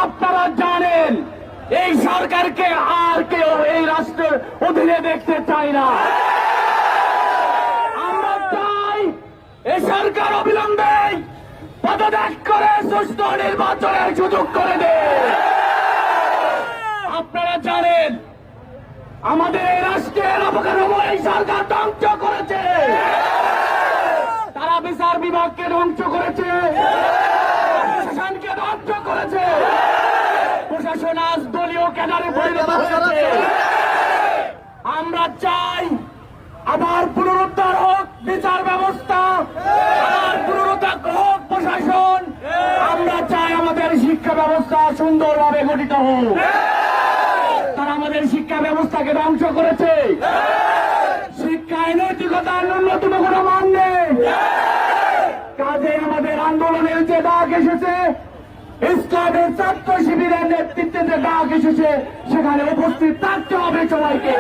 আপনারা জানেন এই সরকারকে আর কেউ এই রাষ্ট্রের অধীনে দেখতে চায় না। আমরা চাই এই সরকার অবিলম্বে পদত্যাগ করে সুষ্ঠু নির্বাচনের সুযোগ করে দেয়। আপনারা জানেন আমাদের এই রাষ্ট্রের অবকাঠামো এই সরকার ধ্বংস করেছে। তারা বিচার বিভাগকে ধ্বংস করেছে, প্রশাসনকে ধ্বংস করেছে, প্রশাসন আজ দলীয় ক্যাডারে পরিণত হয়েছে। আমরা চাই আবার পুনরুদ্ধার হোক বিচার ব্যবস্থা, আবার পুনরুদ্ধার হোক প্রশাসন। আমরা চাই আমাদের শিক্ষা ব্যবস্থা সুন্দরভাবে গঠিত হোক। তারা আমাদের শিক্ষা ব্যবস্থাকে ধ্বংস করেছে। শিক্ষায় নৈতিকতার ন্যূনতম কোনো মান নেই। কাজে আমাদের আন্দোলনের যে ডাক এসেছে, ইসলামের ছাত্র শিবিরের নেতৃত্বে যে ডাক এসেছে, সেখানে উপস্থিত থাকতে হবে সবাইকে।